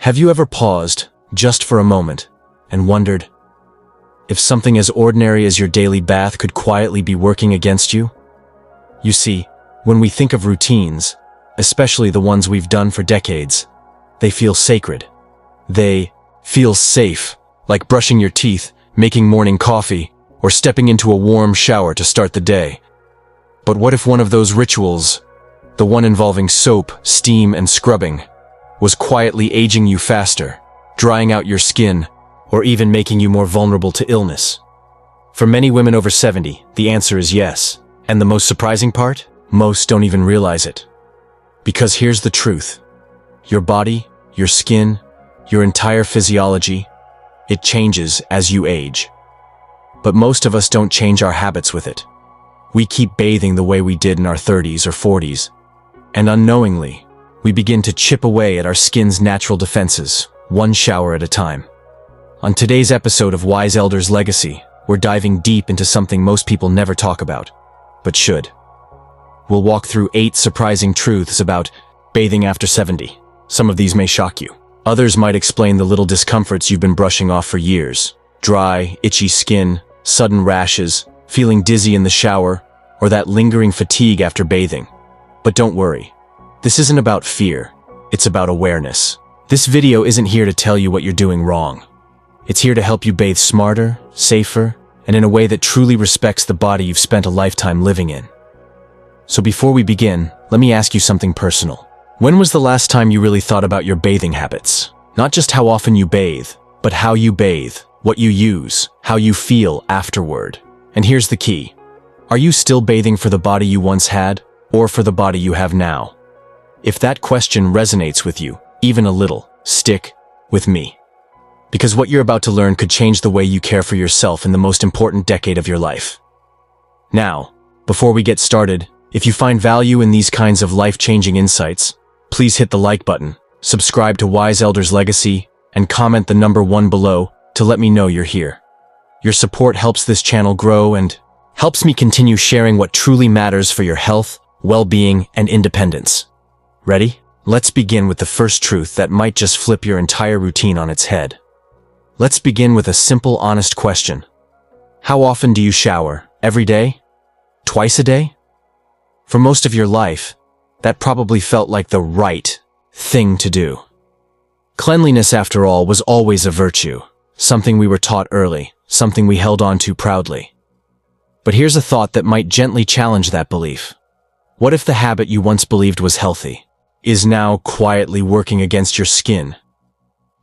Have you ever paused, just for a moment, and wondered if something as ordinary as your daily bath could quietly be working against you? You see, when we think of routines, especially the ones we've done for decades, they feel sacred. They feel safe, like brushing your teeth, making morning coffee, or stepping into a warm shower to start the day. But what if one of those rituals, the one involving soap, steam, and scrubbing, was quietly aging you faster, drying out your skin, or even making you more vulnerable to illness? For many women over 70, the answer is yes. And the most surprising part? Most don't even realize it. Because here's the truth. Your body, your skin, your entire physiology, it changes as you age. But most of us don't change our habits with it. We keep bathing the way we did in our 30s or 40s. And unknowingly, we begin to chip away at our skin's natural defenses, one shower at a time. On today's episode of Wise Elders' Legacy, we're diving deep into something most people never talk about, but should. We'll walk through 8 surprising truths about bathing after 70. Some of these may shock you. Others might explain the little discomforts you've been brushing off for years. Dry, itchy skin, sudden rashes, feeling dizzy in the shower, or that lingering fatigue after bathing. But don't worry. This isn't about fear. It's about awareness. This video isn't here to tell you what you're doing wrong. It's here to help you bathe smarter, safer, and in a way that truly respects the body you've spent a lifetime living in. So before we begin, let me ask you something personal. When was the last time you really thought about your bathing habits? Not just how often you bathe, but how you bathe, what you use, how you feel afterward. And here's the key. Are you still bathing for the body you once had, or for the body you have now? If that question resonates with you, even a little, stick with me. Because what you're about to learn could change the way you care for yourself in the most important decade of your life. Now, before we get started, if you find value in these kinds of life-changing insights, please hit the like button, subscribe to Wise Elders' Legacy, and comment the number 1 below to let me know you're here. Your support helps this channel grow and helps me continue sharing what truly matters for your health, well-being, and independence. Ready? Let's begin with the first truth that might just flip your entire routine on its head. Let's begin with a simple, honest question. How often do you shower? Every day? Twice a day? For most of your life, that probably felt like the right thing to do. Cleanliness, after all, was always a virtue, something we were taught early, something we held on to proudly. But here's a thought that might gently challenge that belief. What if the habit you once believed was healthy is now quietly working against your skin?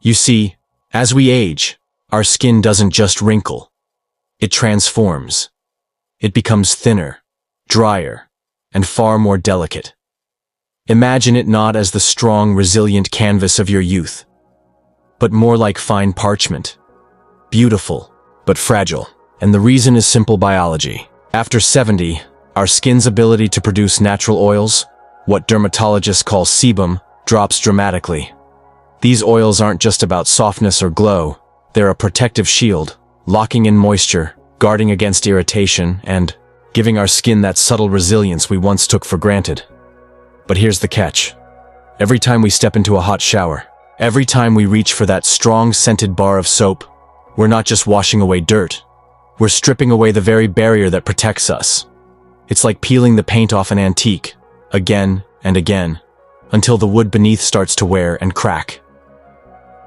You see, as we age, our skin doesn't just wrinkle. It transforms. It becomes thinner, drier, and far more delicate. Imagine it not as the strong, resilient canvas of your youth, but more like fine parchment. Beautiful, but fragile. And the reason is simple biology. After 70, our skin's ability to produce natural oils, what dermatologists call sebum, drops dramatically. These oils aren't just about softness or glow. They're a protective shield, locking in moisture, guarding against irritation, and giving our skin that subtle resilience we once took for granted. But here's the catch. Every time we step into a hot shower, every time we reach for that strong scented bar of soap, we're not just washing away dirt. We're stripping away the very barrier that protects us. It's like peeling the paint off an antique, again and again, until the wood beneath starts to wear and crack.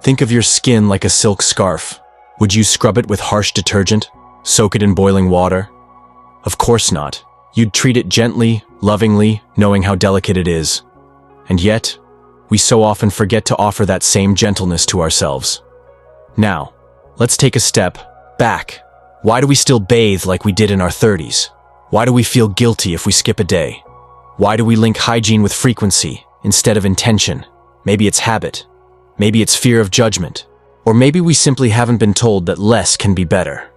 Think of your skin like a silk scarf. Would you scrub it with harsh detergent? Soak it in boiling water? Of course not. You'd treat it gently, lovingly, knowing how delicate it is. And yet, we so often forget to offer that same gentleness to ourselves. Now, let's take a step back. Why do we still bathe like we did in our 30s? Why do we feel guilty if we skip a day? Why do we link hygiene with frequency instead of intention? Maybe it's habit. Maybe it's fear of judgment. Or maybe we simply haven't been told that less can be better.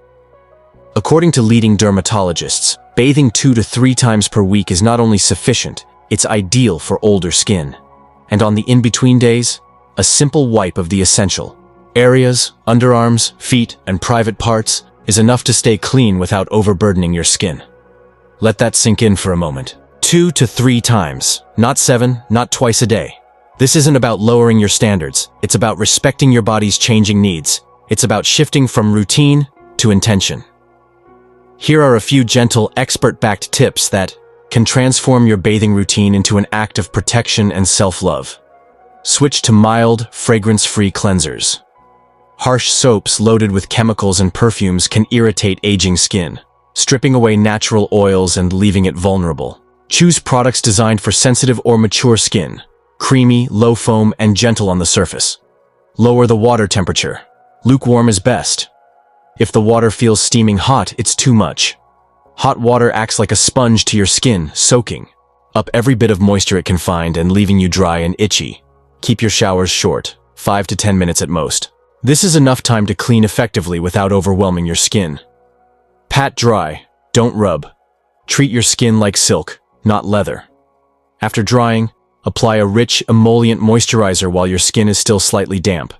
According to leading dermatologists, bathing 2 to 3 times per week is not only sufficient, it's ideal for older skin. And on the in-between days, a simple wipe of the essential areas, underarms, feet, and private parts is enough to stay clean without overburdening your skin. Let that sink in for a moment. 2 to 3 times, not 7, not twice a day. This isn't about lowering your standards. It's about respecting your body's changing needs. It's about shifting from routine to intention. Here are a few gentle, expert-backed tips that can transform your bathing routine into an act of protection and self-love. Switch to mild, fragrance-free cleansers. Harsh soaps loaded with chemicals and perfumes can irritate aging skin, stripping away natural oils and leaving it vulnerable. Choose products designed for sensitive or mature skin, creamy, low foam, and gentle on the surface. Lower the water temperature. Lukewarm is best. If the water feels steaming hot, it's too much. Hot water acts like a sponge to your skin, soaking up every bit of moisture it can find and leaving you dry and itchy. Keep your showers short, 5 to 10 minutes at most. This is enough time to clean effectively without overwhelming your skin. Pat dry, don't rub. Treat your skin like silk, not leather. After drying, apply a rich, emollient moisturizer while your skin is still slightly damp.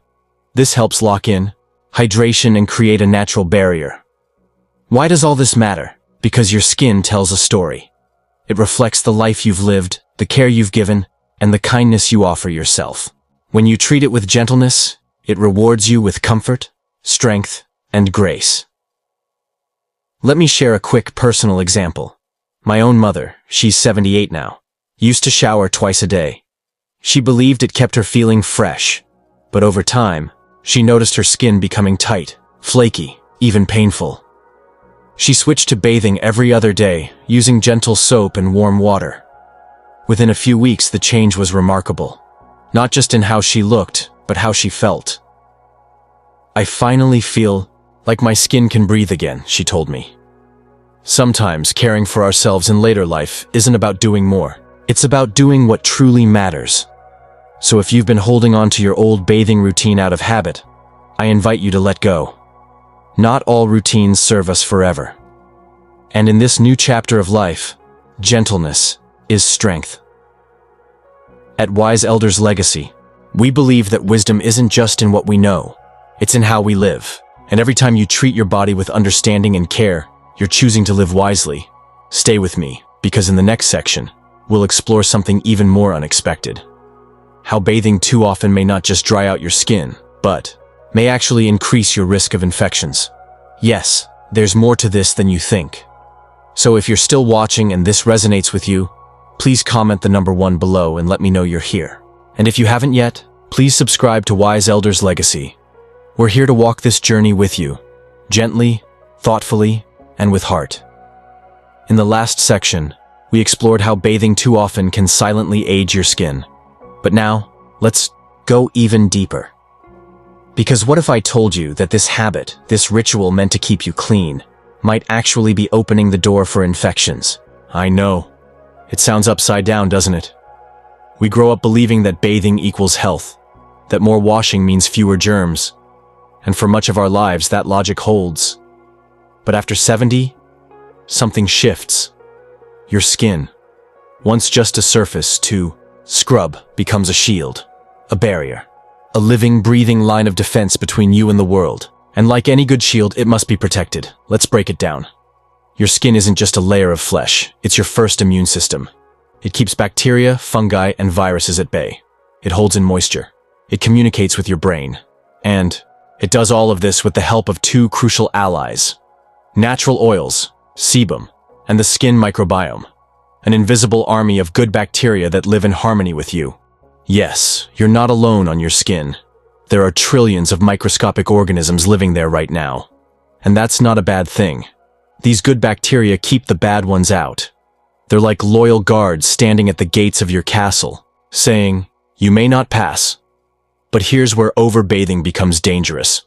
This helps lock in hydration and create a natural barrier. Why does all this matter? Because your skin tells a story. It reflects the life you've lived, the care you've given, and the kindness you offer yourself. When you treat it with gentleness, it rewards you with comfort, strength, and grace. Let me share a quick personal example. My own mother, she's 78 now, used to shower twice a day. She believed it kept her feeling fresh, but over time, she noticed her skin becoming tight, flaky, even painful. She switched to bathing every other day, using gentle soap and warm water. Within a few weeks, the change was remarkable. Not just in how she looked, but how she felt. "I finally feel like my skin can breathe again," she told me. Sometimes caring for ourselves in later life isn't about doing more. It's about doing what truly matters. So if you've been holding on to your old bathing routine out of habit, I invite you to let go. Not all routines serve us forever. And in this new chapter of life, gentleness is strength. At Wise Elders Legacy, we believe that wisdom isn't just in what we know, it's in how we live. And every time you treat your body with understanding and care, you're choosing to live wisely. Stay with me, because in the next section, we'll explore something even more unexpected. How bathing too often may not just dry out your skin, but may actually increase your risk of infections. Yes, there's more to this than you think. So if you're still watching and this resonates with you, please comment the number 1 below and let me know you're here. And if you haven't yet, please subscribe to Wise Elders Legacy. We're here to walk this journey with you, gently, thoughtfully, and with heart. In the last section, we explored how bathing too often can silently age your skin. But now, let's go even deeper. Because what if I told you that this habit, this ritual meant to keep you clean, might actually be opening the door for infections? I know. It sounds upside down, doesn't it? We grow up believing that bathing equals health, that more washing means fewer germs. And for much of our lives, that logic holds. But after 70, something shifts. Your skin, once just a surface to scrub, becomes a shield, a barrier, a living, breathing line of defense between you and the world. And like any good shield, it must be protected. Let's break it down. Your skin isn't just a layer of flesh, it's your first immune system. It keeps bacteria, fungi, and viruses at bay. It holds in moisture. It communicates with your brain. And it does all of this with the help of 2 crucial allies: natural oils, sebum, and the skin microbiome. An invisible army of good bacteria that live in harmony with you. Yes, you're not alone on your skin. There are trillions of microscopic organisms living there right now. And that's not a bad thing. These good bacteria keep the bad ones out. They're like loyal guards standing at the gates of your castle, saying, "You may not pass." But here's where overbathing becomes dangerous.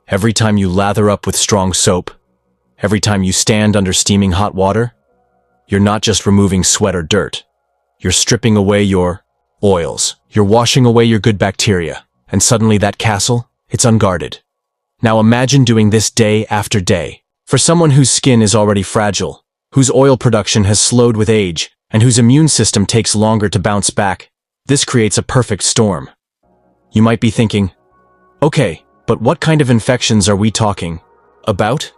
Every time you lather up with strong soap, every time you stand under steaming hot water, you're not just removing sweat or dirt. You're stripping away your oils. You're washing away your good bacteria. And suddenly that castle, it's unguarded. Now imagine doing this day after day. For someone whose skin is already fragile, whose oil production has slowed with age, and whose immune system takes longer to bounce back, this creates a perfect storm. You might be thinking, okay, but what kind of infections are we talking about?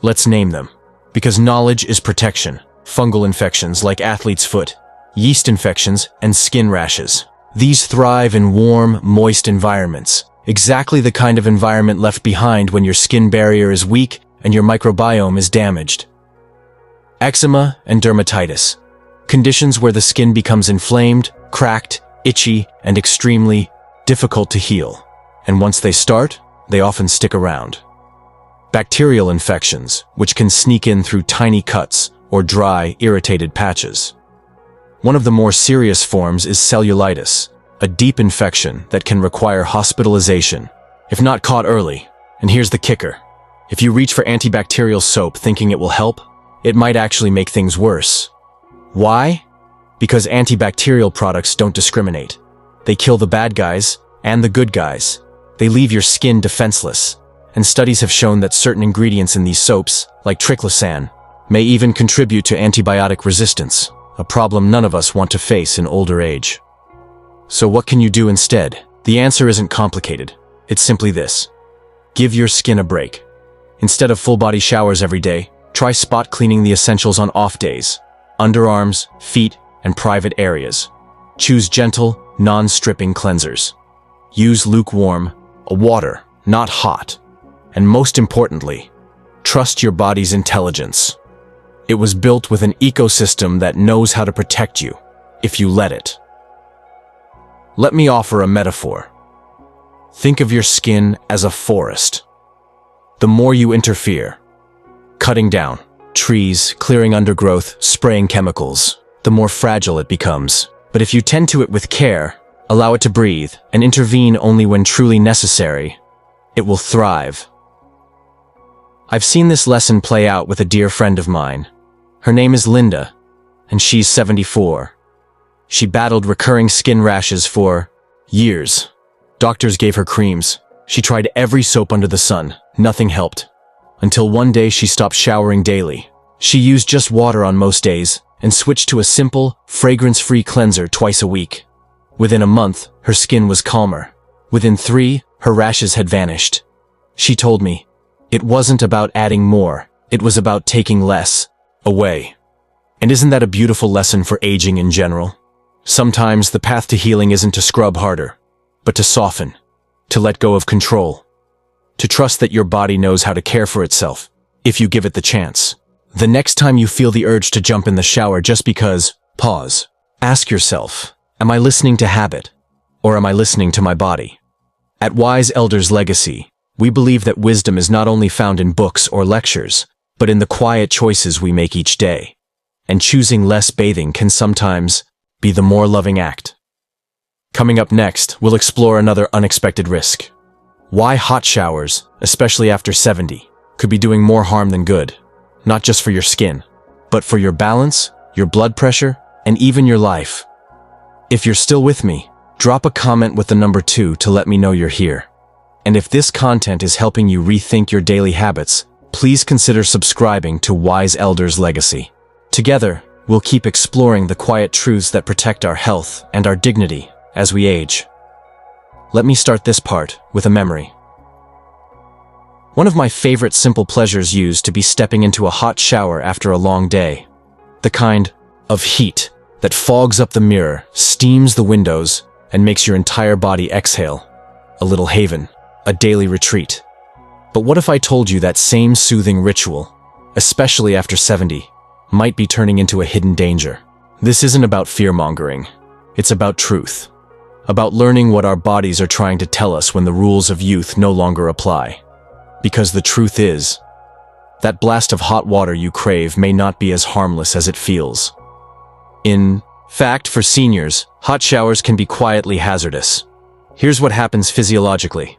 Let's name them. Because knowledge is protection. Fungal infections like athlete's foot, yeast infections, and skin rashes. These thrive in warm, moist environments, exactly the kind of environment left behind when your skin barrier is weak and your microbiome is damaged. Eczema and dermatitis, conditions where the skin becomes inflamed, cracked, itchy, and extremely difficult to heal. And once they start, they often stick around. Bacterial infections, which can sneak in through tiny cuts or dry, irritated patches. One of the more serious forms is cellulitis, a deep infection that can require hospitalization if not caught early. And here's the kicker. If you reach for antibacterial soap thinking it will help, it might actually make things worse. Why? Because antibacterial products don't discriminate. They kill the bad guys and the good guys. They leave your skin defenseless. And studies have shown that certain ingredients in these soaps, like triclosan, may even contribute to antibiotic resistance, a problem none of us want to face in older age. So what can you do instead? The answer isn't complicated. It's simply this. Give your skin a break. Instead of full-body showers every day, try spot cleaning the essentials on off days. Underarms, feet, and private areas. Choose gentle, non-stripping cleansers. Use lukewarm water, not hot. And most importantly, trust your body's intelligence. It was built with an ecosystem that knows how to protect you, if you let it. Let me offer a metaphor. Think of your skin as a forest. The more you interfere, cutting down trees, clearing undergrowth, spraying chemicals, the more fragile it becomes. But if you tend to it with care, allow it to breathe, and intervene only when truly necessary, it will thrive. I've seen this lesson play out with a dear friend of mine. Her name is Linda, and she's 74. She battled recurring skin rashes for years. Doctors gave her creams. She tried every soap under the sun. Nothing helped. Until one day she stopped showering daily. She used just water on most days and switched to a simple, fragrance-free cleanser twice a week. Within a month, her skin was calmer. Within 3, her rashes had vanished. She told me, it wasn't about adding more, it was about taking less away. And isn't that a beautiful lesson for aging in general? Sometimes the path to healing isn't to scrub harder, but to soften, to let go of control, to trust that your body knows how to care for itself, if you give it the chance. The next time you feel the urge to jump in the shower just because, pause. Ask yourself, am I listening to habit, or am I listening to my body? At Wise Elders Legacy, we believe that wisdom is not only found in books or lectures, but in the quiet choices we make each day. And choosing less bathing can sometimes be the more loving act. Coming up next, we'll explore another unexpected risk. Why hot showers, especially after 70, could be doing more harm than good, not just for your skin, but for your balance, your blood pressure, and even your life. If you're still with me, drop a comment with the number 2 to let me know you're here. And if this content is helping you rethink your daily habits, please consider subscribing to Wise Elders Legacy. Together, we'll keep exploring the quiet truths that protect our health and our dignity as we age. Let me start this part with a memory. One of my favorite simple pleasures used to be stepping into a hot shower after a long day. The kind of heat that fogs up the mirror, steams the windows, and makes your entire body exhale. A little haven, a daily retreat. But what if I told you that same soothing ritual, especially after 70, might be turning into a hidden danger? This isn't about fear-mongering. It's about truth. About learning what our bodies are trying to tell us when the rules of youth no longer apply. Because the truth is, that blast of hot water you crave may not be as harmless as it feels. In fact, for seniors, hot showers can be quietly hazardous. Here's what happens physiologically.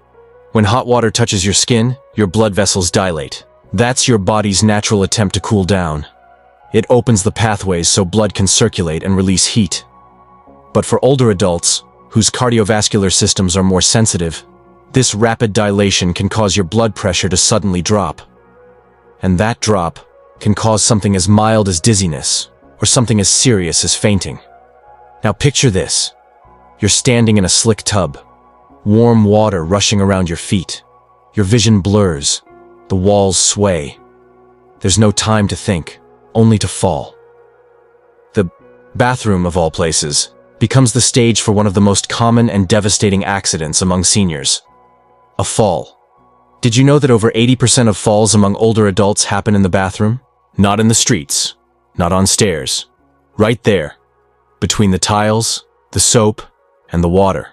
When hot water touches your skin, your blood vessels dilate. That's your body's natural attempt to cool down. It opens the pathways so blood can circulate and release heat. But for older adults, whose cardiovascular systems are more sensitive, this rapid dilation can cause your blood pressure to suddenly drop. And that drop can cause something as mild as dizziness, or something as serious as fainting. Now picture this. You're standing in a slick tub, warm water rushing around your feet. Your vision blurs, the walls sway. There's no time to think, only to fall. The bathroom, of all places, becomes the stage for one of the most common and devastating accidents among seniors: a fall. Did you know that over 80% of falls among older adults happen in the bathroom? Not in the streets, not on stairs. Right there, between the tiles, the soap, and the water.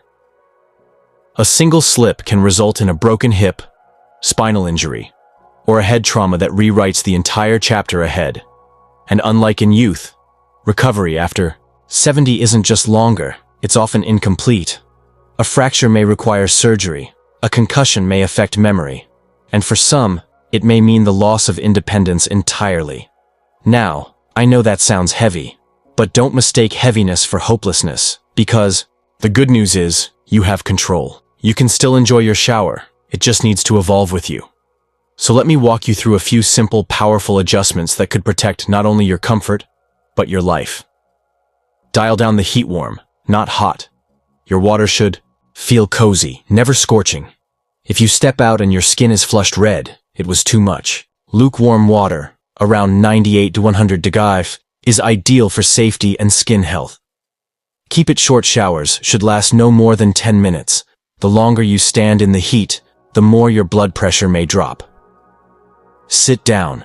A single slip can result in a broken hip, spinal injury, or a head trauma that rewrites the entire chapter ahead. And unlike in youth, recovery after 70 isn't just longer, it's often incomplete. A fracture may require surgery, a concussion may affect memory, and for some, it may mean the loss of independence entirely. Now, I know that sounds heavy, but don't mistake heaviness for hopelessness, because the good news is you have control. You can still enjoy your shower, it just needs to evolve with you. So let me walk you through a few simple, powerful adjustments that could protect not only your comfort, but your life. Dial down the heat warm, not hot. Your water should feel cozy, never scorching. If you step out and your skin is flushed red, it was too much. Lukewarm water, around 98 to 100 degrees, is ideal for safety and skin health. Keep it short. Showers should last no more than 10 minutes. The longer you stand in the heat, the more your blood pressure may drop. Sit down.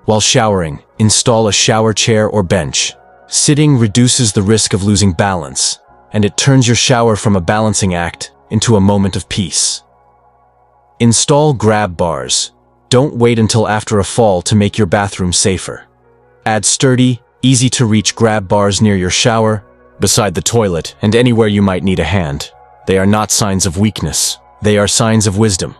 While showering, install a shower chair or bench. Sitting reduces the risk of losing balance, and it turns your shower from a balancing act into a moment of peace. Install grab bars. Don't wait until after a fall to make your bathroom safer. Add sturdy, easy-to-reach grab bars near your shower, beside the toilet, and anywhere you might need a hand. They are not signs of weakness. They are signs of wisdom.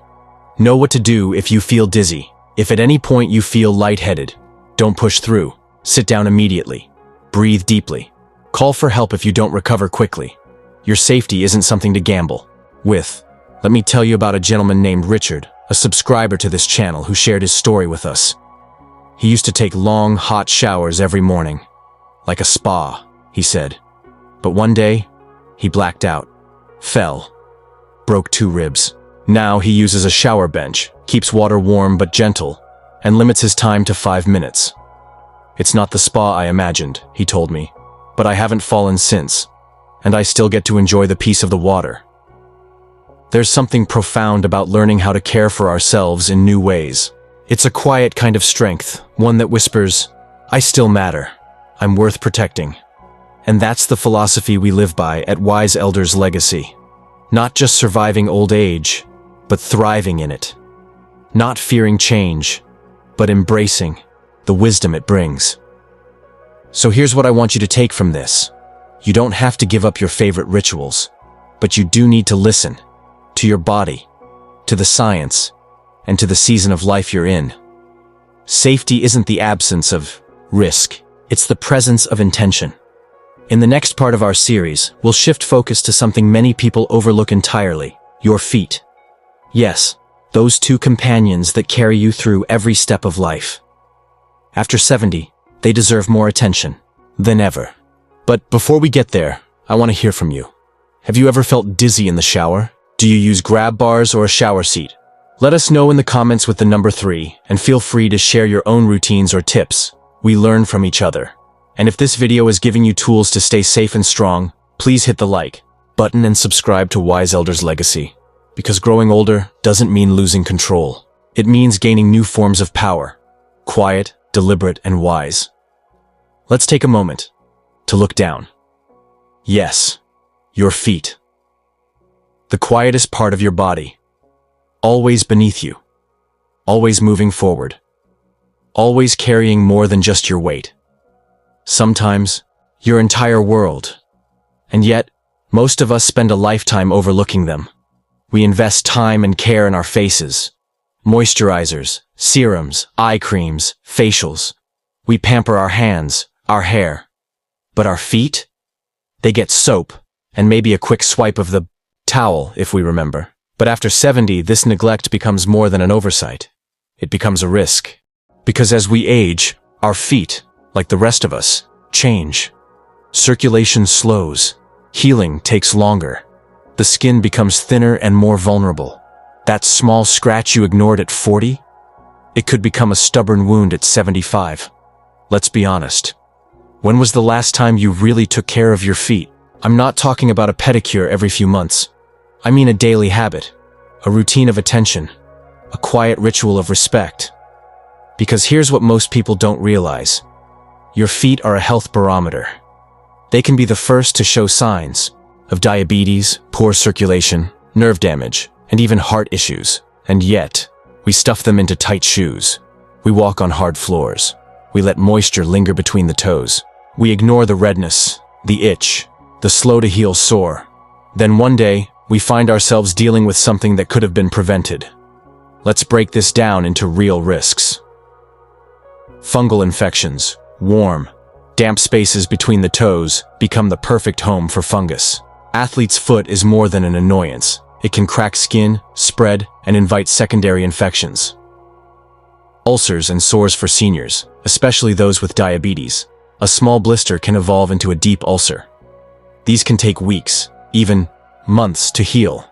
Know what to do if you feel dizzy. If at any point you feel lightheaded, don't push through. Sit down immediately. Breathe deeply. Call for help if you don't recover quickly. Your safety isn't something to gamble with. Let me tell you about a gentleman named Richard, a subscriber to this channel who shared his story with us. He used to take long, hot showers every morning. Like a spa, he said. But one day, he blacked out, fell, broke 2 ribs. Now he uses a shower bench, keeps water warm but gentle, and limits his time to 5 minutes. It's not the spa I imagined, he told me, but I haven't fallen since, and I still get to enjoy the peace of the water. There's something profound about learning how to care for ourselves in new ways. It's a quiet kind of strength, one that whispers, I still matter, I'm worth protecting. And that's the philosophy we live by at Wise Elders Legacy. Not just surviving old age, but thriving in it. Not fearing change, but embracing the wisdom it brings. So here's what I want you to take from this. You don't have to give up your favorite rituals, but you do need to listen to your body, to the science, and to the season of life you're in. Safety isn't the absence of risk, it's the presence of intention. In the next part of our series, we'll shift focus to something many people overlook entirely: your feet. Yes, those 2 companions that carry you through every step of life. After 70, they deserve more attention than ever. But before we get there, I want to hear from you. Have you ever felt dizzy in the shower? Do you use grab bars or a shower seat? Let us know in the comments with the number 3, and feel free to share your own routines or tips. We learn from each other. And if this video is giving you tools to stay safe and strong, please hit the like button and subscribe to Wise Elders Legacy. Because growing older doesn't mean losing control. It means gaining new forms of power. Quiet, deliberate, and wise. Let's take a moment to look down. Yes, your feet. The quietest part of your body. Always beneath you. Always moving forward. Always carrying more than just your weight. Sometimes, your entire world. And yet, most of us spend a lifetime overlooking them. We invest time and care in our faces. Moisturizers, serums, eye creams, facials. We pamper our hands, our hair. But our feet? They get soap, and maybe a quick swipe of the towel, if we remember. But after 70, this neglect becomes more than an oversight. It becomes a risk. Because as we age, our feet, like the rest of us, change. Circulation slows. Healing takes longer. The skin becomes thinner and more vulnerable. That small scratch you ignored at 40? It could become a stubborn wound at 75. Let's be honest. When was the last time you really took care of your feet? I'm not talking about a pedicure every few months. I mean a daily habit, a routine of attention, a quiet ritual of respect. Because here's what most people don't realize. Your feet are a health barometer. They can be the first to show signs of diabetes, poor circulation, nerve damage, and even heart issues. And yet, we stuff them into tight shoes. We walk on hard floors. We let moisture linger between the toes. We ignore the redness, the itch, the slow-to-heal sore. Then one day, we find ourselves dealing with something that could have been prevented. Let's break this down into real risks. Fungal infections, warm, damp spaces between the toes become the perfect home for fungus. Athlete's foot is more than an annoyance. It can crack skin, spread, and invite secondary infections. Ulcers and sores for seniors, especially those with diabetes. A small blister can evolve into a deep ulcer. These can take weeks, even months to heal.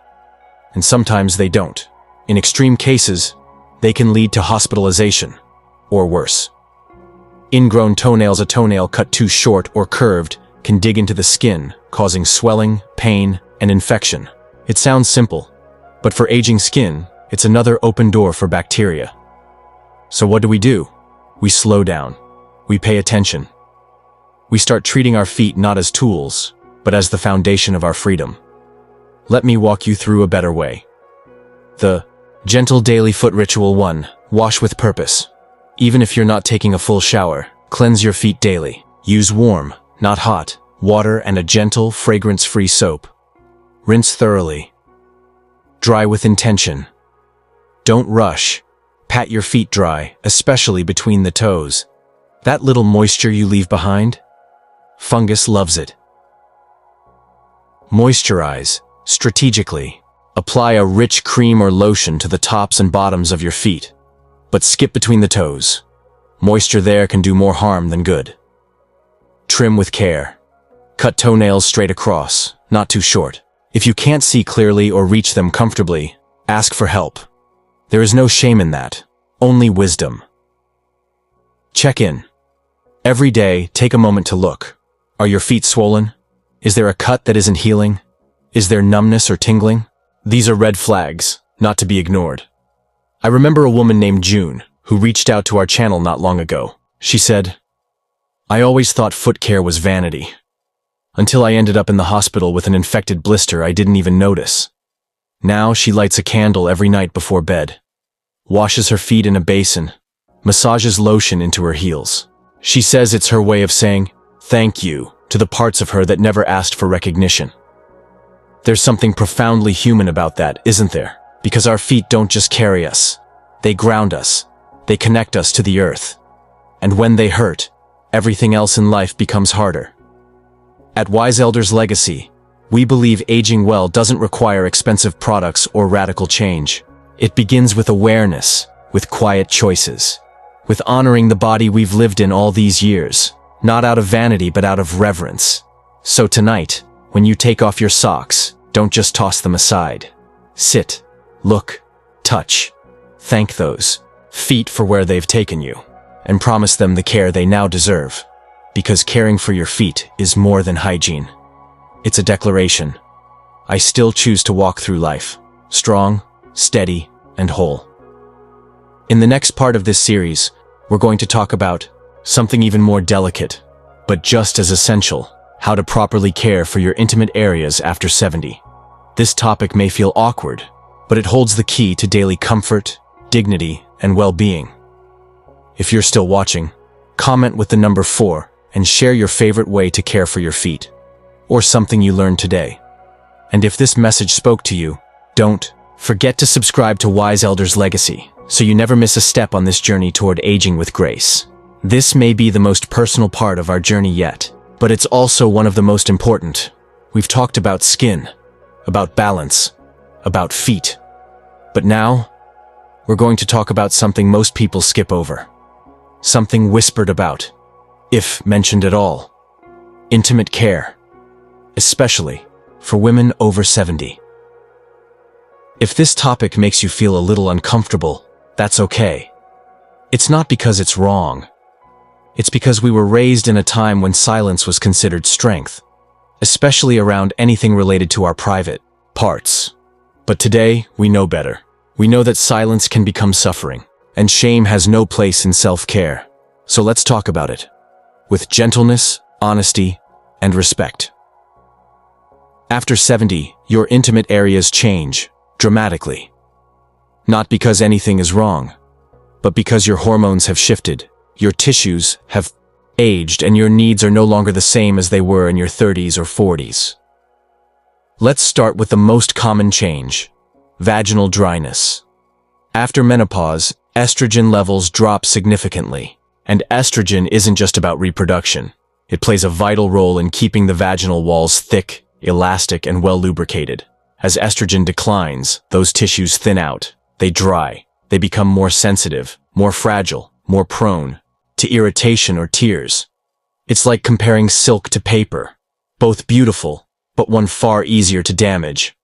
And sometimes they don't. In extreme cases, they can lead to hospitalization, or worse. Ingrown toenails, a toenail cut too short or curved, can dig into the skin, causing swelling, pain, and infection. It sounds simple, but for aging skin, it's another open door for bacteria. So what do? We slow down. We pay attention. We start treating our feet not as tools, but as the foundation of our freedom. Let me walk you through a better way. The gentle daily foot ritual 1. Wash with purpose. Even if you're not taking a full shower, cleanse your feet daily. Use warm, not hot, water and a gentle, fragrance-free soap. Rinse thoroughly. Dry with intention. Don't rush. Pat your feet dry, especially between the toes. That little moisture you leave behind? Fungus loves it. Moisturize, strategically. Apply a rich cream or lotion to the tops and bottoms of your feet. But skip between the toes. Moisture there can do more harm than good. Trim with care. Cut toenails straight across, not too short. If you can't see clearly or reach them comfortably, ask for help. There is no shame in that, only wisdom. Check in. Every day, take a moment to look. Are your feet swollen? Is there a cut that isn't healing? Is there numbness or tingling? These are red flags, not to be ignored. I remember a woman named June, who reached out to our channel not long ago. She said, "I always thought foot care was vanity. Until I ended up in the hospital with an infected blister I didn't even notice." Now she lights a candle every night before bed, washes her feet in a basin, massages lotion into her heels. She says it's her way of saying thank you to the parts of her that never asked for recognition. There's something profoundly human about that, isn't there? Because our feet don't just carry us. They ground us. They connect us to the earth. And when they hurt, everything else in life becomes harder. At Wise Elders Legacy, we believe aging well doesn't require expensive products or radical change. It begins with awareness, with quiet choices, with honoring the body we've lived in all these years, not out of vanity but out of reverence. So tonight, when you take off your socks, don't just toss them aside. Sit, look, touch, thank those feet for where they've taken you, and promise them the care they now deserve. Because caring for your feet is more than hygiene. It's a declaration. I still choose to walk through life, strong, steady, and whole. In the next part of this series, we're going to talk about something even more delicate, but just as essential: how to properly care for your intimate areas after 70. This topic may feel awkward, but it holds the key to daily comfort, dignity, and well-being. If you're still watching, comment with the number 4 and share your favorite way to care for your feet, or something you learned today. And if this message spoke to you, don't forget to subscribe to Wise Elders Legacy so you never miss a step on this journey toward aging with grace. This may be the most personal part of our journey yet, but it's also one of the most important. We've talked about skin, about balance, about feet. But now, we're going to talk about something most people skip over. Something whispered about, if mentioned at all. Intimate care. Especially for women over 70. If this topic makes you feel a little uncomfortable, that's okay. It's not because it's wrong. It's because we were raised in a time when silence was considered strength, especially around anything related to our private parts. But today, we know better. We know that silence can become suffering, and shame has no place in self-care. So let's talk about it, with gentleness, honesty, and respect. After 70, your intimate areas change dramatically. Not because anything is wrong, but because your hormones have shifted, your tissues have aged, and your needs are no longer the same as they were in your 30s or 40s. Let's start with the most common change: vaginal dryness. After menopause, estrogen levels drop significantly. And estrogen isn't just about reproduction. It plays a vital role in keeping the vaginal walls thick, elastic, and well lubricated. As estrogen declines, those tissues thin out. They dry. They become more sensitive, more fragile, more prone to irritation or tears. It's like comparing silk to paper. Both beautiful, but one far easier to damage.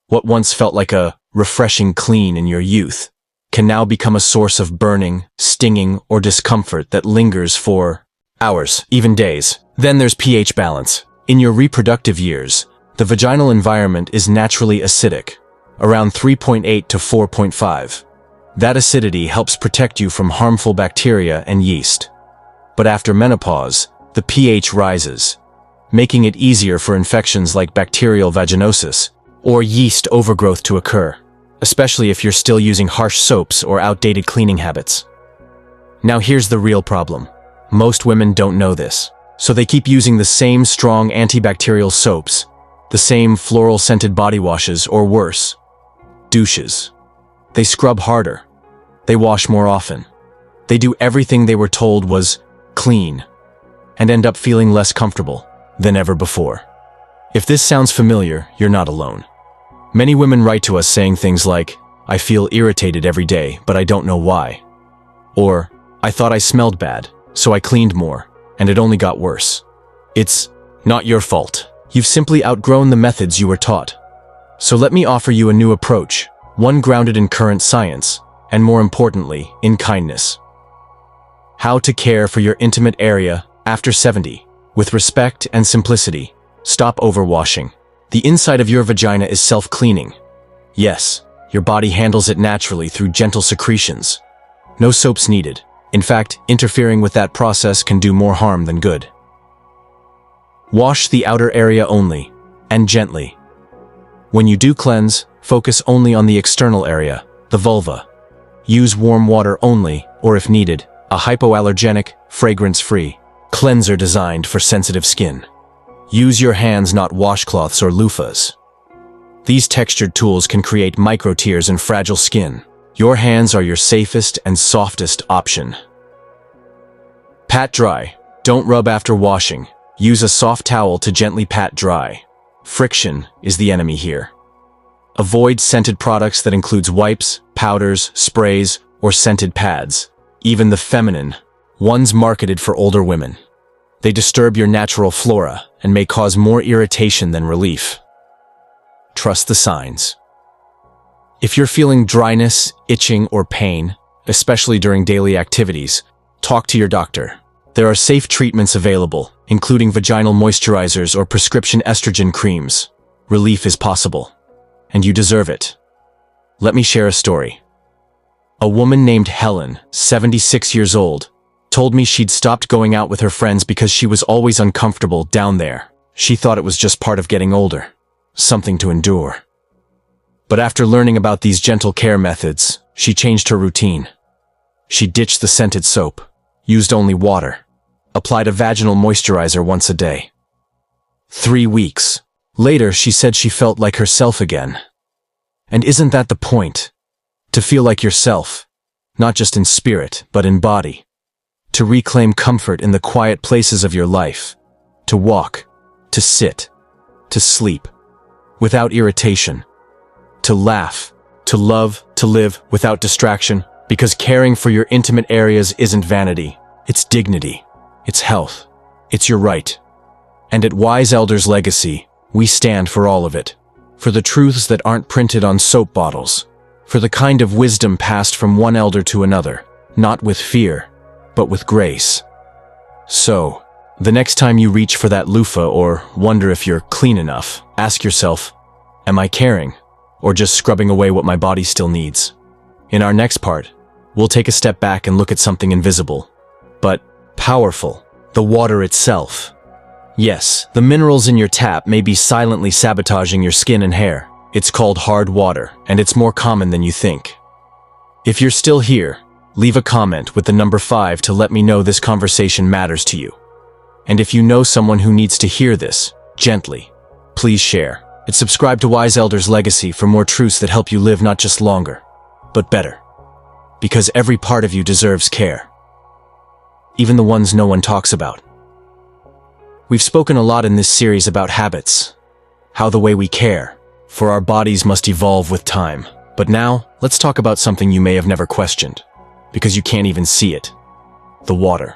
What once felt like a refreshing clean in your youth can now become a source of burning, stinging, or discomfort that lingers for hours, even days. Then there's pH balance. In your reproductive years, the vaginal environment is naturally acidic, around 3.8 to 4.5. That acidity helps protect you from harmful bacteria and yeast. But after menopause, the pH rises, making it easier for infections like bacterial vaginosis or yeast overgrowth to occur, especially if you're still using harsh soaps or outdated cleaning habits. Now here's the real problem. Most women don't know this, so they keep using the same strong antibacterial soaps, the same floral-scented body washes, or worse, douches. They scrub harder. They wash more often. They do everything they were told was clean, and end up feeling less comfortable than ever before. If this sounds familiar, you're not alone. Many women write to us saying things like, "I feel irritated every day, but I don't know why." Or, "I thought I smelled bad, so I cleaned more, and it only got worse." It's not your fault. You've simply outgrown the methods you were taught. So let me offer you a new approach, one grounded in current science, and more importantly, in kindness. How to care for your intimate area after 70, with respect and simplicity. Stop overwashing. The inside of your vagina is self-cleaning. Yes, your body handles it naturally through gentle secretions. No soaps needed. In fact, interfering with that process can do more harm than good. Wash the outer area only, and gently. When you do cleanse, focus only on the external area, the vulva. Use warm water only, or if needed, a hypoallergenic, fragrance-free cleanser designed for sensitive skin. Use your hands, not washcloths or loofahs. These textured tools can create micro-tears in fragile skin. Your hands are your safest and softest option. Pat dry. Don't rub after washing. Use a soft towel to gently pat dry. Friction is the enemy here. Avoid scented products that includes wipes, powders, sprays, or scented pads. Even the feminine ones marketed for older women. They disturb your natural flora and may cause more irritation than relief. Trust the signs. If you're feeling dryness, itching, or pain, especially during daily activities, talk to your doctor. There are safe treatments available, including vaginal moisturizers or prescription estrogen creams. Relief is possible, and you deserve it. Let me share a story. A woman named Helen, 76 years old, told me she'd stopped going out with her friends because she was always uncomfortable down there. She thought it was just part of getting older, something to endure. But after learning about these gentle care methods, she changed her routine. She ditched the scented soap, used only water, applied a vaginal moisturizer once a day. 3 weeks later, she said she felt like herself again. And isn't that the point? To feel like yourself, not just in spirit, but in body. To reclaim comfort in the quiet places of your life. To walk, to sit, to sleep, without irritation. To laugh, to love, to live without distraction, because caring for your intimate areas isn't vanity. It's dignity. It's health. It's your right. And at Wise Elders Legacy, we stand for all of it. For the truths that aren't printed on soap bottles. For the kind of wisdom passed from one elder to another, not with fear, but with grace. So, the next time you reach for that loofah or wonder if you're clean enough, ask yourself, am I caring, or just scrubbing away what my body still needs? In our next part, we'll take a step back and look at something invisible, but powerful, the water itself. Yes, the minerals in your tap may be silently sabotaging your skin and hair. It's called hard water, and it's more common than you think. If you're still here, leave a comment with the number 5 to let me know this conversation matters to you. And if you know someone who needs to hear this, gently, please share. And subscribe to Wise Elders Legacy for more truths that help you live not just longer, but better. Because every part of you deserves care. Even the ones no one talks about. We've spoken a lot in this series about habits, how the way we care for our bodies must evolve with time. But now, let's talk about something you may have never questioned, because you can't even see it. The water.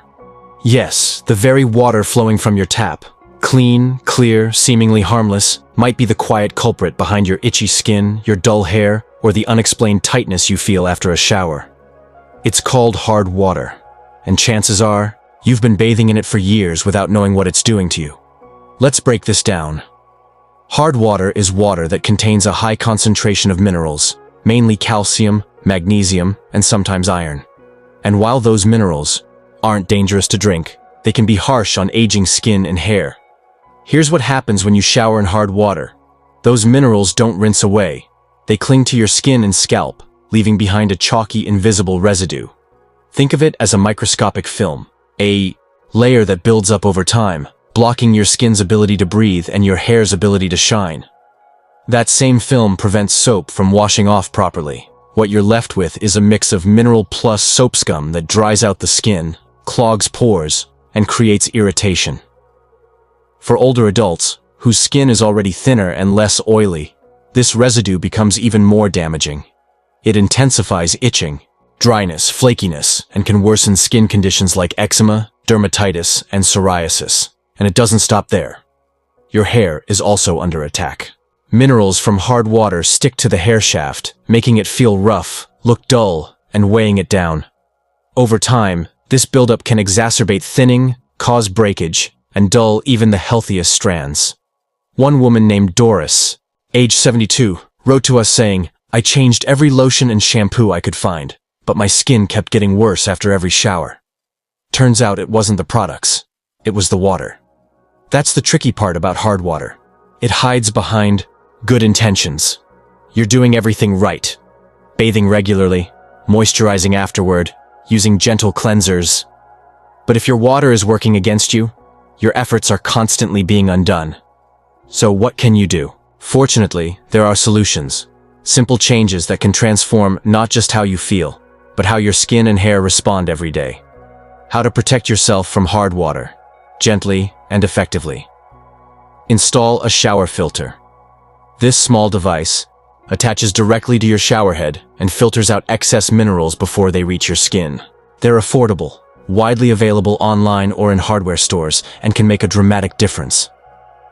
Yes, the very water flowing from your tap, clean, clear, seemingly harmless, might be the quiet culprit behind your itchy skin, your dull hair, or the unexplained tightness you feel after a shower. It's called hard water, and chances are, you've been bathing in it for years without knowing what it's doing to you. Let's break this down. Hard water is water that contains a high concentration of minerals, mainly calcium, magnesium, and sometimes iron. And while those minerals aren't dangerous to drink, they can be harsh on aging skin and hair. Here's what happens when you shower in hard water. Those minerals don't rinse away. They cling to your skin and scalp, leaving behind a chalky, invisible residue. Think of it as a microscopic film, a layer that builds up over time, blocking your skin's ability to breathe and your hair's ability to shine. That same film prevents soap from washing off properly. What you're left with is a mix of mineral plus soap scum that dries out the skin, clogs pores, and creates irritation. For older adults, whose skin is already thinner and less oily, this residue becomes even more damaging. It intensifies itching, dryness, flakiness, and can worsen skin conditions like eczema, dermatitis, and psoriasis. And it doesn't stop there. Your hair is also under attack. Minerals from hard water stick to the hair shaft, making it feel rough, look dull, and weighing it down. Over time, this buildup can exacerbate thinning, cause breakage, and dull even the healthiest strands. One woman named Doris, age 72, wrote to us saying, "I changed every lotion and shampoo I could find, but my skin kept getting worse after every shower." Turns out it wasn't the products, it was the water. That's the tricky part about hard water. It hides behind good intentions. You're doing everything right. Bathing regularly, moisturizing afterward, using gentle cleansers. But if your water is working against you, your efforts are constantly being undone. So what can you do? Fortunately, there are solutions. Simple changes that can transform not just how you feel, but how your skin and hair respond every day. How to protect yourself from hard water, gently and effectively. Install a shower filter. This small device attaches directly to your shower head and filters out excess minerals before they reach your skin. They're affordable, widely available online or in hardware stores, and can make a dramatic difference.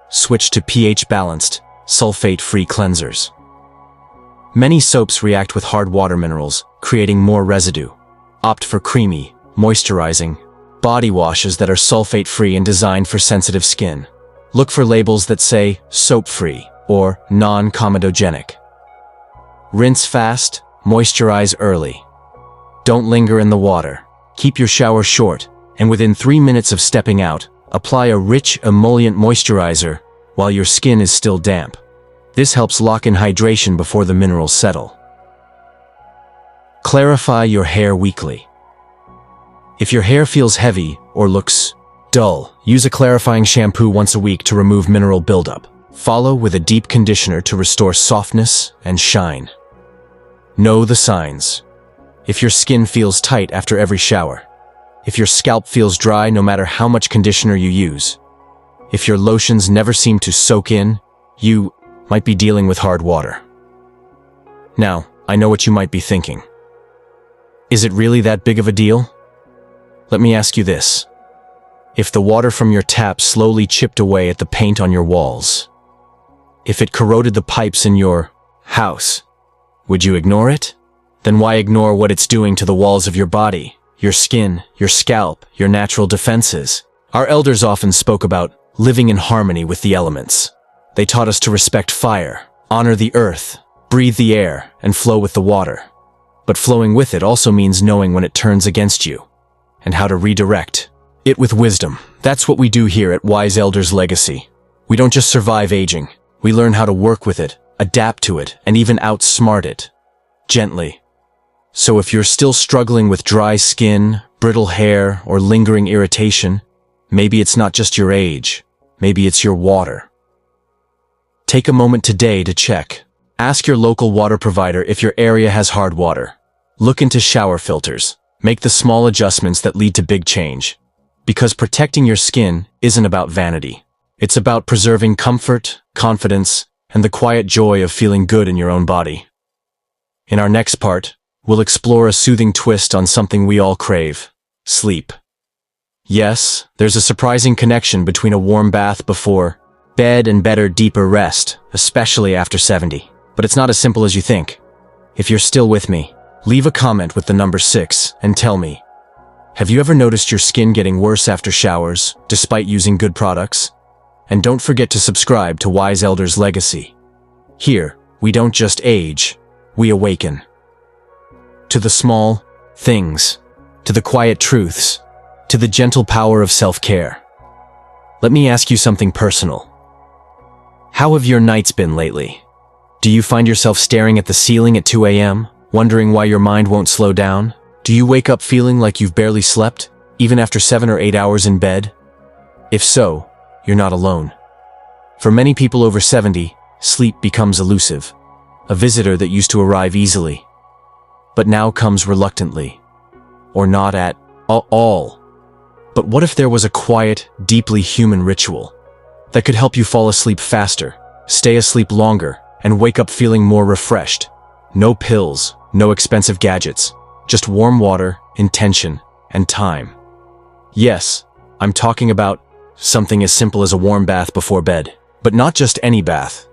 Switch to pH-balanced, sulfate-free cleansers. Many soaps react with hard water minerals, creating more residue. Opt for creamy, moisturizing body washes that are sulfate-free and designed for sensitive skin. Look for labels that say soap-free or non-comedogenic. Rinse fast, moisturize early. Don't linger in the water. Keep your shower short, and within 3 minutes of stepping out, apply a rich emollient moisturizer while your skin is still damp. This helps lock in hydration before the minerals settle. Clarify your hair weekly. If your hair feels heavy or looks dull, use a clarifying shampoo once a week to remove mineral buildup. Follow with a deep conditioner to restore softness and shine. Know the signs. If your skin feels tight after every shower. If your scalp feels dry no matter how much conditioner you use. If your lotions never seem to soak in, you might be dealing with hard water. Now, I know what you might be thinking. Is it really that big of a deal? Let me ask you this. If the water from your tap slowly chipped away at the paint on your walls, if it corroded the pipes in your house, would you ignore it? Then why ignore what it's doing to the walls of your body, your skin, your scalp, your natural defenses? Our elders often spoke about living in harmony with the elements. They taught us to respect fire, honor the earth, breathe the air, and flow with the water. But flowing with it also means knowing when it turns against you, and how to redirect it with wisdom. That's what we do here at Wise Elders Legacy. We don't just survive aging, we learn how to work with it, adapt to it, and even outsmart it. Gently. So if you're still struggling with dry skin, brittle hair, or lingering irritation, maybe it's not just your age, maybe it's your water. Take a moment today to check. Ask your local water provider if your area has hard water. Look into shower filters. Make the small adjustments that lead to big change. Because protecting your skin isn't about vanity. It's about preserving comfort, confidence, and the quiet joy of feeling good in your own body. In our next part, we'll explore a soothing twist on something we all crave: sleep. Yes, there's a surprising connection between a warm bath before bed and better, deeper rest, especially after 70. But it's not as simple as you think. If you're still with me, leave a comment with the number 6 and tell me, have you ever noticed your skin getting worse after showers, despite using good products? And don't forget to subscribe to Wise Elders Legacy. Here, we don't just age, we awaken. To the small things, to the quiet truths, to the gentle power of self-care. Let me ask you something personal. How have your nights been lately? Do you find yourself staring at the ceiling at 2 a.m., wondering why your mind won't slow down? Do you wake up feeling like you've barely slept, even after 7 or 8 hours in bed? If so, you're not alone. For many people over 70, sleep becomes elusive, a visitor that used to arrive easily, but now comes reluctantly, or not at all. But what if there was a quiet, deeply human ritual that could help you fall asleep faster, stay asleep longer, and wake up feeling more refreshed? No pills, no expensive gadgets, just warm water, intention, and time. Yes, I'm talking about something as simple as a warm bath before bed. But not just any bath.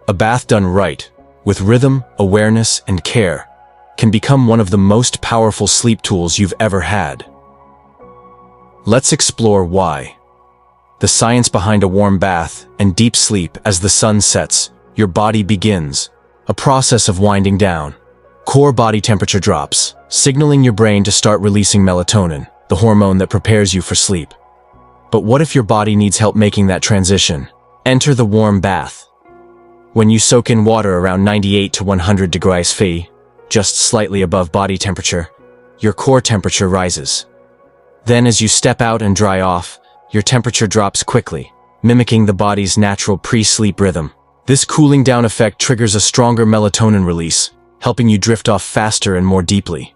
A bath done right, with rhythm, awareness, and care, can become one of the most powerful sleep tools you've ever had. Let's explore why. The science behind a warm bath and deep sleep. As the sun sets, your body begins a process of winding down. Core body temperature drops, signaling your brain to start releasing melatonin, the hormone that prepares you for sleep. But what if your body needs help making that transition? Enter the warm bath. When you soak in water around 98 to 100 degrees Celsius, just slightly above body temperature, your core temperature rises. Then as you step out and dry off, your temperature drops quickly, mimicking the body's natural pre-sleep rhythm. This cooling down effect triggers a stronger melatonin release, helping you drift off faster and more deeply.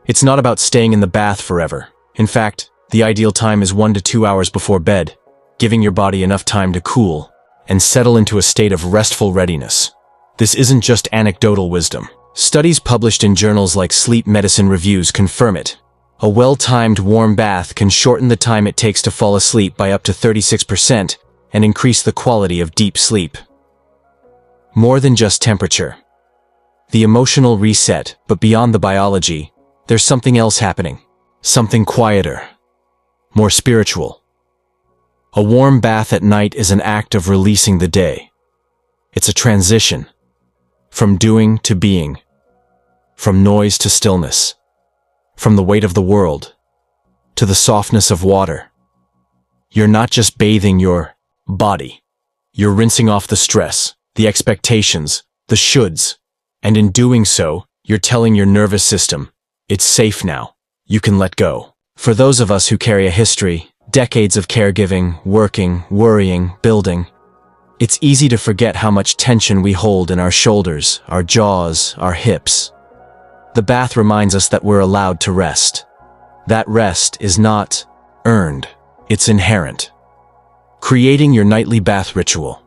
It's not about staying in the bath forever. In fact, the ideal time is 1 to 2 hours before bed, giving your body enough time to cool and settle into a state of restful readiness. This isn't just anecdotal wisdom. Studies published in journals like Sleep Medicine Reviews confirm it. A well-timed warm bath can shorten the time it takes to fall asleep by up to 36% and increase the quality of deep sleep. More than just temperature. The emotional reset, but beyond the biology, there's something else happening. Something quieter, more spiritual. A warm bath at night is an act of releasing the day. It's a transition, from doing to being, from noise to stillness, from the weight of the world to the softness of water. You're not just bathing your body. You're rinsing off the stress, the expectations, the shoulds, and in doing so, you're telling your nervous system, it's safe now. You can let go. For those of us who carry a history, decades of caregiving, working, worrying, building, it's easy to forget how much tension we hold in our shoulders, our jaws, our hips. The bath reminds us that we're allowed to rest. That rest is not earned, it's inherent. Creating your nightly bath ritual.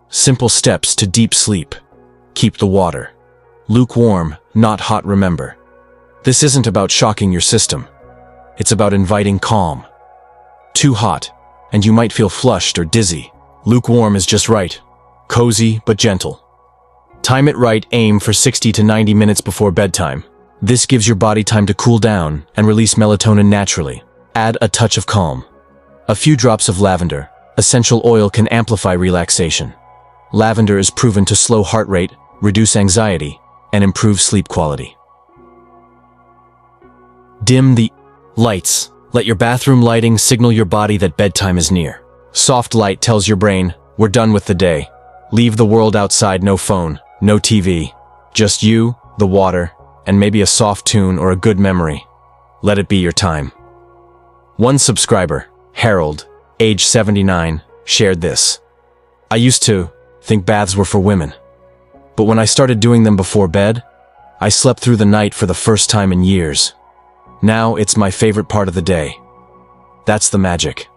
Simple steps to deep sleep. Keep the water lukewarm, not hot, remember. This isn't about shocking your system. It's about inviting calm. Too hot, and you might feel flushed or dizzy. Lukewarm is just right. Cozy, but gentle. Time it right, aim for 60 to 90 minutes before bedtime. This gives your body time to cool down and release melatonin naturally. Add a touch of calm. A few drops of lavender, essential oil, can amplify relaxation. Lavender is proven to slow heart rate, reduce anxiety, and improve sleep quality. Dim the lights. Let your bathroom lighting signal your body that bedtime is near. Soft light tells your brain, we're done with the day. Leave the world outside, no phone, no TV. Just you, the water, and maybe a soft tune or a good memory. Let it be your time. One subscriber, Harold, age 79, shared this. I used to think baths were for women. But when I started doing them before bed, I slept through the night for the first time in years. Now it's my favorite part of the day. That's the magic.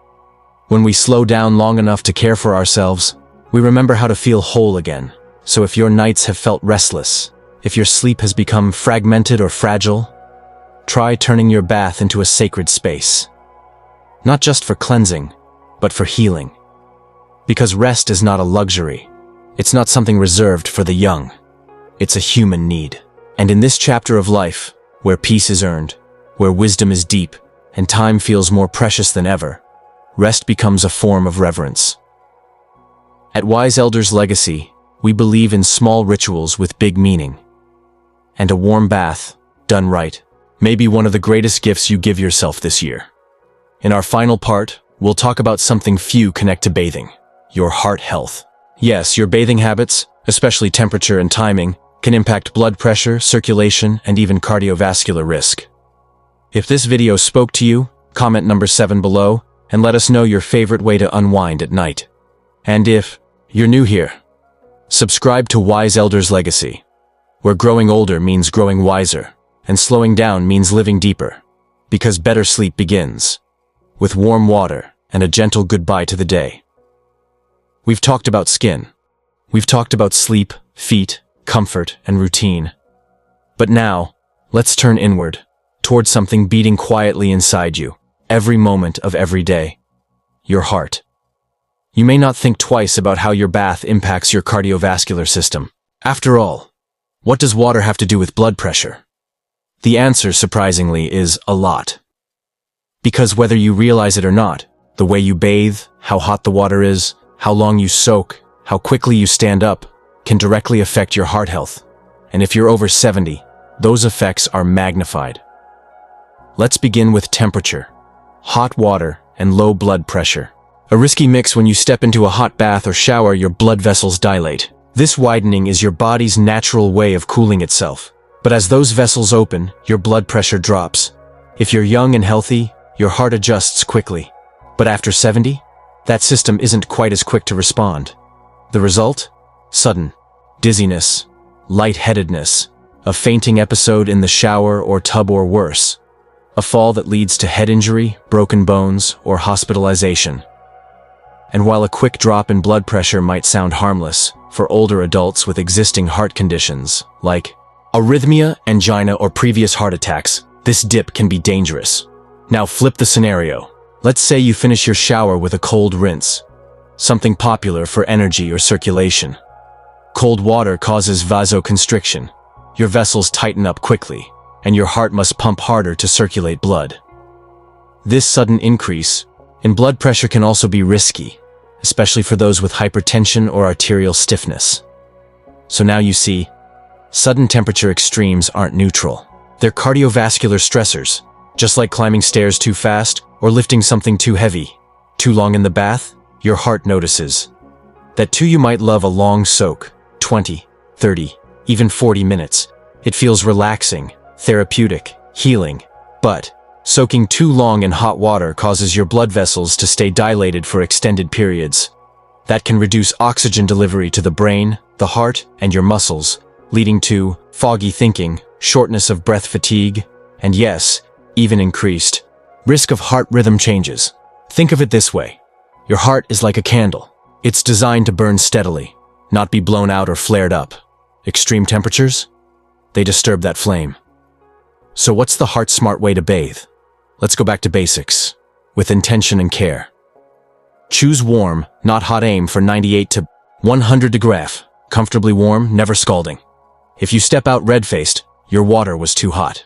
When we slow down long enough to care for ourselves, we remember how to feel whole again. So if your nights have felt restless, if your sleep has become fragmented or fragile, try turning your bath into a sacred space. Not just for cleansing, but for healing. Because rest is not a luxury. It's not something reserved for the young. It's a human need. And in this chapter of life, where peace is earned, where wisdom is deep, and time feels more precious than ever, rest becomes a form of reverence. At Wise Elders Legacy, we believe in small rituals with big meaning. And a warm bath, done right, may be one of the greatest gifts you give yourself this year. In our final part, we'll talk about something few connect to bathing: your heart health. Yes, your bathing habits, especially temperature and timing, can impact blood pressure, circulation, and even cardiovascular risk. If this video spoke to you, comment number 7 below and let us know your favorite way to unwind at night. And if you're new here, subscribe to Wise Elders Legacy, where growing older means growing wiser, and slowing down means living deeper, because better sleep begins with warm water and a gentle goodbye to the day. We've talked about skin. We've talked about sleep, feet, comfort, and routine. But now, let's turn inward, towards something beating quietly inside you, every moment of every day: your heart. You may not think twice about how your bath impacts your cardiovascular system. After all, what does water have to do with blood pressure? The answer, surprisingly, is a lot. Because whether you realize it or not, the way you bathe, how hot the water is, how long you soak, how quickly you stand up, can directly affect your heart health. And if you're over 70, those effects are magnified. Let's begin with temperature. Hot water and low blood pressure. A risky mix. When you step into a hot bath or shower, your blood vessels dilate. This widening is your body's natural way of cooling itself. But as those vessels open, your blood pressure drops. If you're young and healthy, your heart adjusts quickly. But after 70, that system isn't quite as quick to respond. The result? Sudden dizziness, lightheadedness, a fainting episode in the shower or tub, or worse, a fall that leads to head injury, broken bones, or hospitalization. And while a quick drop in blood pressure might sound harmless, for older adults with existing heart conditions, like arrhythmia, angina, or previous heart attacks, this dip can be dangerous. Now flip the scenario. Let's say you finish your shower with a cold rinse, something popular for energy or circulation. Cold water causes vasoconstriction. Your vessels tighten up quickly, and your heart must pump harder to circulate blood. This sudden increase in blood pressure can also be risky, especially for those with hypertension or arterial stiffness. So now you see, sudden temperature extremes aren't neutral. They're cardiovascular stressors, just like climbing stairs too fast or lifting something too heavy. Too long in the bath, your heart notices. That too, you might love a long soak, 20, 30, even 40 minutes. It feels relaxing, therapeutic, healing. But soaking too long in hot water causes your blood vessels to stay dilated for extended periods. That can reduce oxygen delivery to the brain, the heart, and your muscles, leading to foggy thinking, shortness of breath, fatigue, and yes, even increased risk of heart rhythm changes. Think of it this way. Your heart is like a candle. It's designed to burn steadily, not be blown out or flared up. Extreme temperatures? They disturb that flame. So what's the heart-smart way to bathe? Let's go back to basics, with intention and care. Choose warm, not hot. Aim for 98 to 100 degrees. Comfortably warm, never scalding. If you step out red-faced, your water was too hot.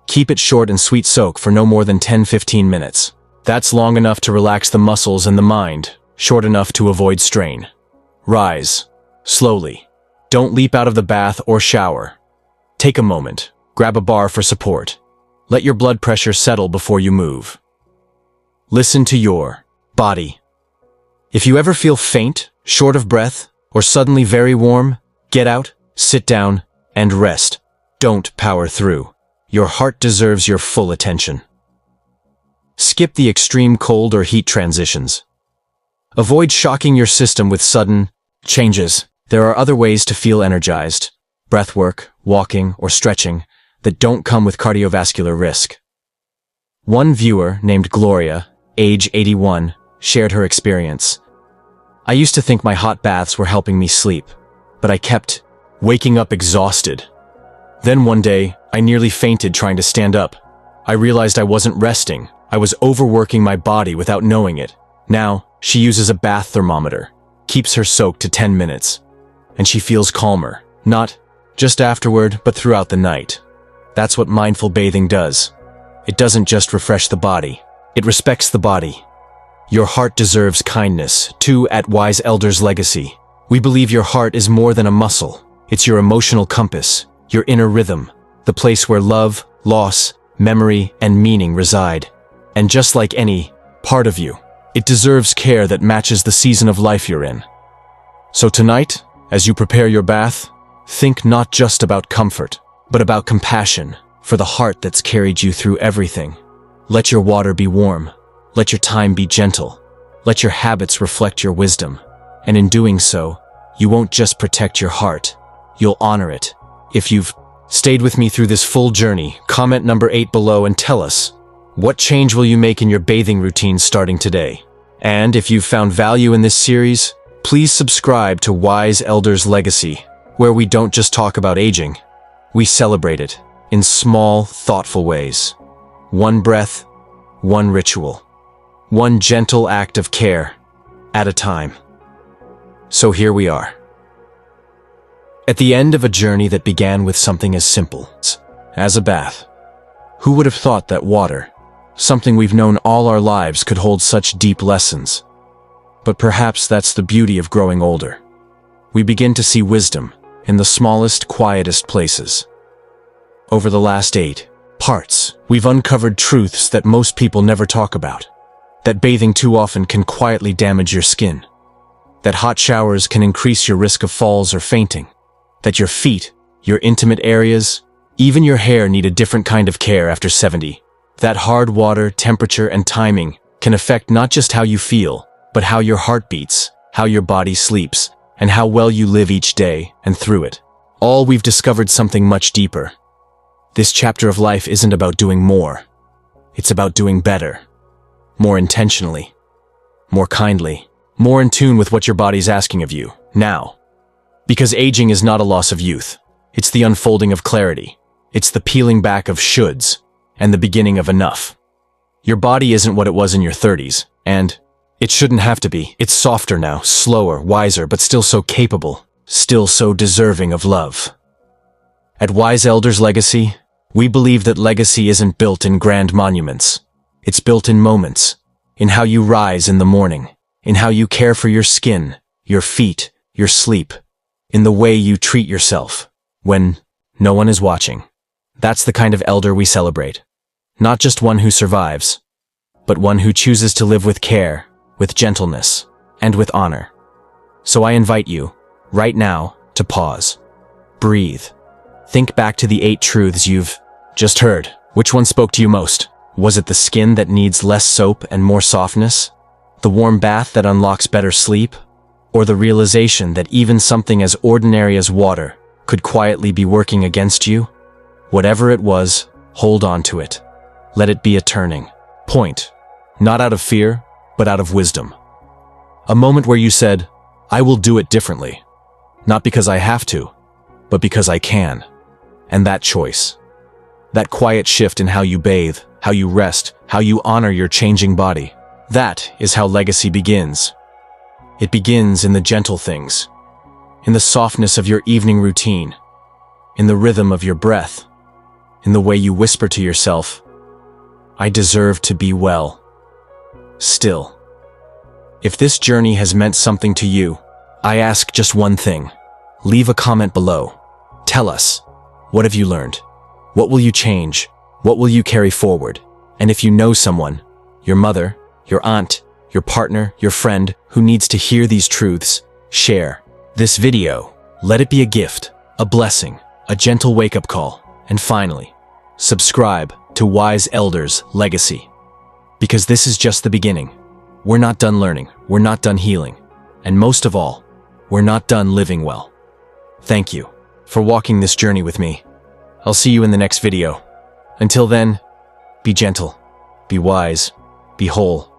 Keep it short and sweet. Soak for no more than 10-15 minutes. That's long enough to relax the muscles and the mind, short enough to avoid strain. Rise. Slowly. Don't leap out of the bath or shower. Take a moment. Grab a bar for support. Let your blood pressure settle before you move. Listen to your body. If you ever feel faint, short of breath, or suddenly very warm, get out, sit down, and rest. Don't power through. Your heart deserves your full attention. Skip the extreme cold or heat transitions. Avoid shocking your system with sudden changes. There are other ways to feel energized. Breathwork, walking, or stretching that don't come with cardiovascular risk. One viewer named Gloria, age 81, shared her experience. I used to think my hot baths were helping me sleep, but I kept waking up exhausted. Then one day, I nearly fainted trying to stand up. I realized I wasn't resting. I was overworking my body without knowing it. Now, she uses a bath thermometer, keeps her soaked to 10 minutes, and she feels calmer, not just afterward, but throughout the night. That's what mindful bathing does. It doesn't just refresh the body, it respects the body. Your heart deserves kindness, too. At Wise Elders Legacy, we believe your heart is more than a muscle. It's your emotional compass, your inner rhythm, the place where love, loss, memory, and meaning reside. And just like any part of you, it deserves care that matches the season of life you're in. So tonight, as you prepare your bath, think not just about comfort, but about compassion for the heart that's carried you through everything. Let your water be warm. Let your time be gentle. Let your habits reflect your wisdom. And in doing so, you won't just protect your heart, you'll honor it. If you've stayed with me through this full journey, comment number 8 below and tell us, what change will you make in your bathing routine starting today? And if you've found value in this series, please subscribe to Wise Elders Legacy, where we don't just talk about aging, we celebrate it in small, thoughtful ways. One breath, one ritual, one gentle act of care at a time. So here we are, at the end of a journey that began with something as simple as a bath. Who would have thought that water, something we've known all our lives, could hold such deep lessons? But perhaps that's the beauty of growing older. We begin to see wisdom in the smallest, quietest places. Over the last 8 parts, we've uncovered truths that most people never talk about. That bathing too often can quietly damage your skin. That hot showers can increase your risk of falls or fainting. That your feet, your intimate areas, even your hair need a different kind of care after 70. That hard water, temperature, and timing can affect not just how you feel, but how your heart beats, how your body sleeps, and how well you live each day and through it. All we've discovered something much deeper. This chapter of life isn't about doing more. It's about doing better. More intentionally. More kindly. More in tune with what your body's asking of you, now. Because aging is not a loss of youth. It's the unfolding of clarity. It's the peeling back of shoulds, and the beginning of enough. Your body isn't what it was in your 30s, and it shouldn't have to be. It's softer now, slower, wiser, but still so capable, still so deserving of love. At Wise Elders Legacy, we believe that legacy isn't built in grand monuments. It's built in moments, in how you rise in the morning, in how you care for your skin, your feet, your sleep, in the way you treat yourself when no one is watching. That's the kind of elder we celebrate. Not just one who survives, but one who chooses to live with care, with gentleness, and with honor. So I invite you, right now, to pause. Breathe. Think back to the 8 truths you've just heard. Which one spoke to you most? Was it the skin that needs less soap and more softness? The warm bath that unlocks better sleep? Or the realization that even something as ordinary as water could quietly be working against you? Whatever it was, hold on to it. Let it be a turning point, not out of fear, but out of wisdom. A moment where you said, I will do it differently. Not because I have to, but because I can. And that choice, that quiet shift in how you bathe, how you rest, how you honor your changing body, that is how legacy begins. It begins in the gentle things, in the softness of your evening routine, in the rhythm of your breath, in the way you whisper to yourself, I deserve to be well. Still, if this journey has meant something to you, I ask just one thing. Leave a comment below. Tell us, what have you learned? What will you change? What will you carry forward? And if you know someone, your mother, your aunt, your partner, your friend, who needs to hear these truths, share this video. Let it be a gift, a blessing, a gentle wake-up call, and finally, subscribe to Wise Elders' Legacy. Because this is just the beginning. We're not done learning, we're not done healing, and most of all, we're not done living well. Thank you for walking this journey with me. I'll see you in the next video. Until then, be gentle, be wise, be whole,